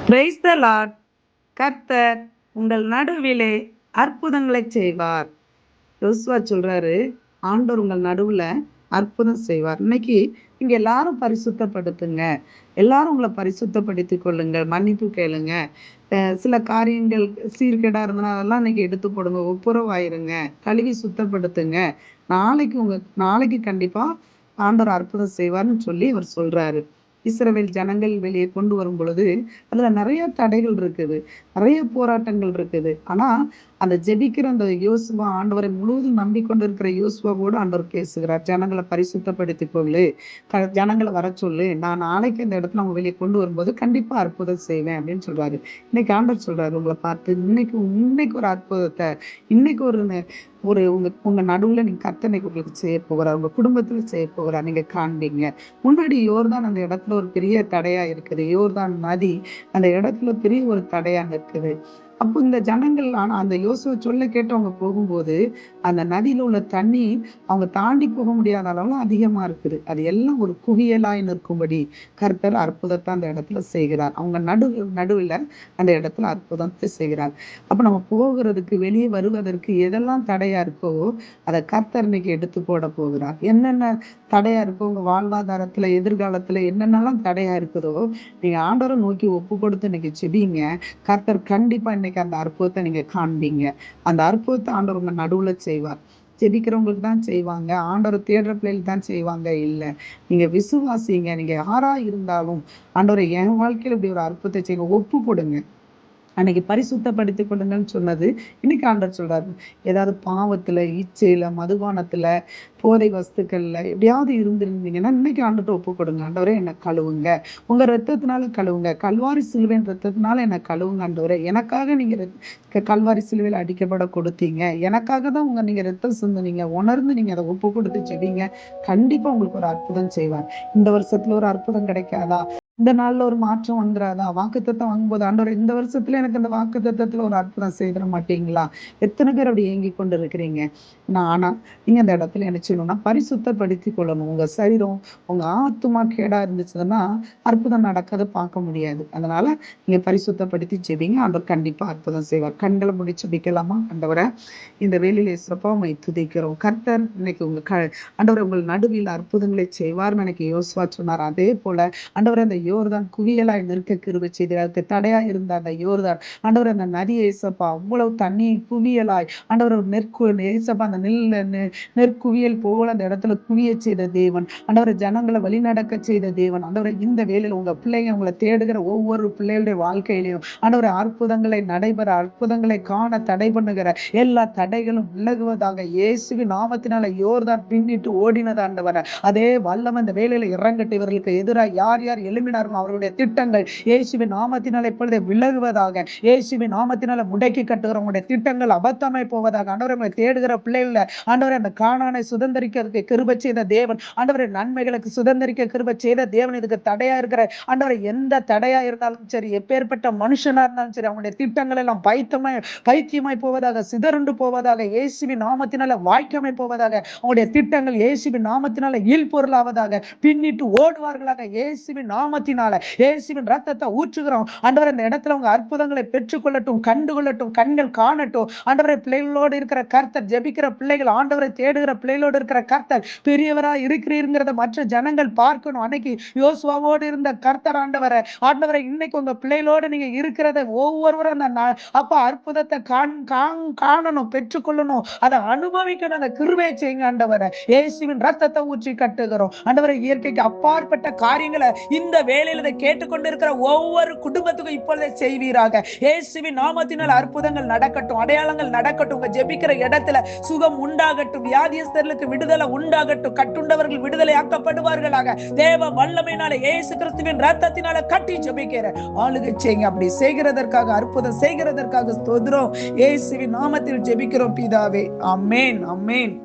Praise the Lord. கர்த்தர் உங்கள் நடுவிலே அற்புதங்களை செய்வார். யோசுவா சொல்றாரு, ஆண்டவர் உங்கள் நடுவுல அற்புதம் செய்வார். இன்னைக்கு நீங்க எல்லாரும் பரிசுத்தப்படுத்துங்க, எல்லாரும் உங்களை பரிசுத்தப்படுத்திக் கொள்ளுங்க, மன்னிப்பு கேளுங்க. சில காரியங்கள் சீர்கேடா இருந்தா அதெல்லாம் இன்னைக்கு எடுத்து போடுங்க, ஒப்புரவாயிருங்க, கழுவி சுத்தப்படுத்துங்க. நாளைக்கு கண்டிப்பா ஆண்டவர் அற்புதம் செய்வார்னு சொல்லி அவர் சொல்றாரு. இஸ்ரவேல் ஜனங்கள் வெளியே கொண்டு வரும் பொழுது அதுல நிறைய தடைகள் இருக்குது, நிறைய போராட்டங்கள் இருக்குது. ஆனா அந்த ஜெபிக்கிற அந்த யோசுவா, ஆண்டவரை முழுவதும் நம்பிக்கொண்டு இருக்கிற யோசுவா கூட ஆண்டவர் பேசுகிறார். ஜனங்களை பரிசுத்தப்படுத்திக் கொள்ளு, ஜனங்களை வர சொல்லு, நான் நாளைக்கு இந்த இடத்துல அவங்க வெளியே கொண்டு வரும்போது கண்டிப்பா அற்புதம் செய்வேன் அப்படின்னு சொல்றாரு. இன்னைக்கு ஆண்டவர் சொல்றாரு உங்களை பார்த்து, இன்னைக்கு ஒரு அற்புதத்தை, இன்னைக்கு ஒரு உங்க நடுவுல நீங்க கர்த்தர் உங்களுக்கு செய்ய போகிறார், உங்க குடும்பத்துல செய்ய போகிறார், நீங்க காண்பீங்க. முன்னாடி யோர்தான் அந்த இடத்துல ஒரு பெரிய தடையா இருக்குது. யோர்தான் நதி அந்த இடத்துல பெரிய ஒரு தடையா இருக்குது. அப்போ இந்த ஜனங்கள் அந்த யோசுவா சொல்ல கேட்டு அவங்க போகும்போது அந்த நதியில உள்ள தண்ணி அவங்க தாண்டி போக முடியாத அளவுல அதிகமா இருக்குது. அது எல்லாம் ஒரு குவியலாய் நிற்கும்படி கர்த்தர் அற்புதத்தை அந்த இடத்துல செய்கிறார். அவங்க நடுவுல அந்த இடத்துல அற்புதத்தை செய்கிறார். அப்ப நம்ம போகிறதுக்கு, வெளியே வருவதற்கு எதெல்லாம் தடையா இருக்கோ அதை கர்த்தர் இன்னைக்கு எடுத்து போட போகிறார். என்னென்ன தடையா இருக்கோ உங்க வாழ்வாதாரத்துல, எதிர்காலத்துல என்னென்னலாம் தடையா இருக்குதோ நீங்க ஆண்டவரை நோக்கி ஒப்பு கொடுத்து இன்னைக்கு செபிங்க. கர்த்தர் கண்டிப்பா இன்னைக்கு அந்த அற்புதத்தை நீங்க காண்பீங்க. அந்த அற்புதத்தை ஆண்டவர் உங்க நடுவுல செய்வார். ஜெபிக்கிறவங்களுக்கு தான் செய்வாங்க, ஆண்டவர் தேடுற பிள்ளைகளுக்கு தான் செய்வாங்க இல்ல. நீங்க விசுவாசிங்க. நீங்க யாரா இருந்தாலும் ஆண்டவரை என் வாழ்க்கையில இப்படி ஒரு அற்புதத்தை செய்யுங்க, ஒப்பு கொடுங்க. அன்னைக்கு பரிசுத்தப்படுத்திக் கொள்ளுங்கன்னு சொன்னது இன்னைக்கு ஆண்டவர் சொல்றாரு. ஏதாவது பாவத்துல, இச்சையில, மதுபானத்துல, போதை வஸ்துக்கள்ல எப்படியாவது இருந்திருந்தீங்கன்னா இன்னைக்கு ஆண்டவர்ட்ட ஒப்பு கொடுங்க. ஆண்டவரே என்னை கழுவுங்க, உங்க ரத்தத்தினால கழுவுங்க, கல்வாரி சிலுவையின் ரத்தத்தினால என்னை கழுவுங்க. ஆண்டவரே எனக்காக நீங்க கல்வாரி சிலுவையில் அடிக்கப்பட கொடுத்தீங்க, எனக்காக தான் நீங்க ரத்தம் சிந்துனீங்க, உணர்ந்து நீங்க அதை ஒப்பு கொடுத்து செடிங்க. கண்டிப்பா உங்களுக்கு ஒரு அற்புதம் செய்வார். இந்த வருஷத்துல ஒரு அற்புதம் கிடைக்காதா? இந்த நாள்ல ஒரு மாற்றம் வந்துடாதா? வாக்குத்தத்தம் வாங்கும்போது ஆண்டவர் இந்த வருஷத்துல எனக்கு அந்த வாக்குத்தத்தத்துல ஒரு அற்புதம் செய்திட மாட்டீங்களா? எத்தனை பேர் அப்படி ஏங்கி கொண்டு இருக்கிறீங்க? ஆனா நீங்க அந்த இடத்துல என்ன செய்யணும்னா பரிசுத்தப்படுத்திக் கொள்ளணும். உங்க சரீரம், உங்க ஆத்துமா கேடா இருந்துச்சுன்னா அற்புதம் நடக்காது, பார்க்க முடியாது. அதனால நீங்க பரிசுத்தப்படுத்தி ஜெபிங்க. ஆண்டவர் கண்டிப்பா அற்புதம் செய்வார். கண்களை முடிச்சு ஜெபிக்கலாமா? ஆண்டவரை இந்த வேலையில சிறப்பா உங்களை துதிக்கிறோம். கர்த்தர் இன்னைக்கு ஆண்டவரை உங்கள் நடுவில் அற்புதங்களை செய்வார்னு எனக்கு யோசுவா சொன்னார். அதே போல ஆண்டவரை அந்த யோர்தான் குவியலாய் நிற்க கிருபை செய்தார். அதுக்கு தடையா இருந்த அந்த யோர்தான் ஆண்டவர் அந்த நதியை ஏசப்பா அவ்வளவு தண்ணி குவியலாய் ஆண்டவர் ஏசப்பா அந்த நெற்குவியல் போல அந்த இடத்துல குவிய செய்த தேவன், ஆண்டவரை ஜனங்களை வழிநடக்க செய்த தேவன். ஆண்டவரை இந்த வேலையில் உங்க பிள்ளைங்க உங்களை தேடுகிற ஒவ்வொரு பிள்ளைகளுடைய வாழ்க்கையிலையும் ஆண்டவரை அற்புதங்களை நடைபெற, அற்புதங்களை காண தடை பண்ணுகிற எல்லா தடைகளும் விலகுவதாக இயேசுவின் நாமத்தினால. யோர்தான் பின்னிட்டு ஓடினது ஆண்டவரை அதே வல்லம் இந்த வேலையில இறங்கட்டு. இவர்களுக்கு எதிராக யார் யார் எழுப்பினார்களோ அவருடைய திட்டங்கள் இயேசுவின் நாமத்தினால இப்பொழுதே விலகுவதாக. இயேசுவின் நாமத்தினால முடக்கி கட்டுகிறவங்களுடைய திட்டங்கள் அபத்தமாய் போவதாக. ஆண்டவரை தேடுகிற பிள்ளைகள ஆண்டவரை அந்த கானானை சுதந்திரிக்கிறதுக்கு கிருபை செய்த தேவன், ஆண்டவரை நன்மைகளுக்கு சுதந்திரிக்க கிருபை செய்த தேவன். இதுக்கு தடையா இருக்கிற ஆண்டவரை எந்த தடையா இருந்தாலும் சரி, எப்பேற்பட்ட மனுஷனா இருந்தாலும் சரி, அவங்களுடைய திட்டங்கள் எல்லாம் பைத்தியமாய் போவதாக, சிதறுண்டு போவதாக, இயேசுவின் நாமத்தினால வாய்க்காமை போவதாக. அவங்களுடைய திட்டங்கள் இயேசுவின் நாமத்தினால இல்பொருளாவதாக, பின்னிட்டு ஓடுவார்களாக இயேசுவின் நாமத்தினால. இயேசுவின் ரத்தத்தை ஊற்றுகிறோம் ஆண்டவரே. இந்த இடத்துல உங்க அற்புதங்களை பெற்றுக்கொள்ளட்டும், கண்டுகொள்ளட்டும், கண்கள் காணட்டும். ஆண்டவரே பிள்ளைகளோடு இருக்கிற கர்த்தர், ஜெபிக்கிற பிள்ளைகள், ஆண்டவரை தேடுகிற பிள்ளைகளோடு இருக்கிற கர்த்தர் பெரியவரா இருக்கிறீங்கிறத மற்ற ஜனங்கள் பார்க்கணும். அன்னைக்கு யோசுவாவோடு இருந்த கர்த்தர் ஆண்டவரை இன்னைக்கு உங்க பிள்ளைகளோடு நீங்க இருக்கிறத ஒவ்வொருவரும் அந்த அப்ப அற்புதத்தை காணணும், பெற்றுக்கொள்ளணும், அதை அனுபவிக்கணும். அந்த கிருபையை செய்யுங்க ஆண்டவரை. இயேசுவின் ரத்தத்தை ஊற்றி கட்டுகிறோம் ஆண்டவரை. இயற்கைக்கு அப்பாற்பட்ட காரியங்களை இந்த வேலையில கேட்டுக்கொண்டு இருக்கிற ஒவ்வொரு குடும்பத்துக்கும் இப்பொழுதே செய்வீராக. இயேசுவின் நாமத்தினால் அற்புதங்கள் நடக்கட்டும், அடையாளங்கள் நடக்கட்டும். உங்க ஜெபிக்கிற இடத்துல சுகம் உண்டாகட்டும், வியாதியஸ்தர்களுக்கு விடுதலை உண்டாகட்டும், கட்டுண்டவர்கள் விடுதலை ஆக்கப்படுவார்களாக. தேவ வல்லமையினால இயேசு கிறிஸ்துவின் ரத்தத்தினால கட்டி ஜெபிக்கிற ஆளுகை செய்யுங்க. அப்படி செய்கிறதற்காக, அற்புதம் செய்கிறதற்காக ஸ்தோத்திரம். இயேசுவின் நாமத்தில் ஜெபிக்கிறோம் பிதாவே. ஆமென், ஆமென்.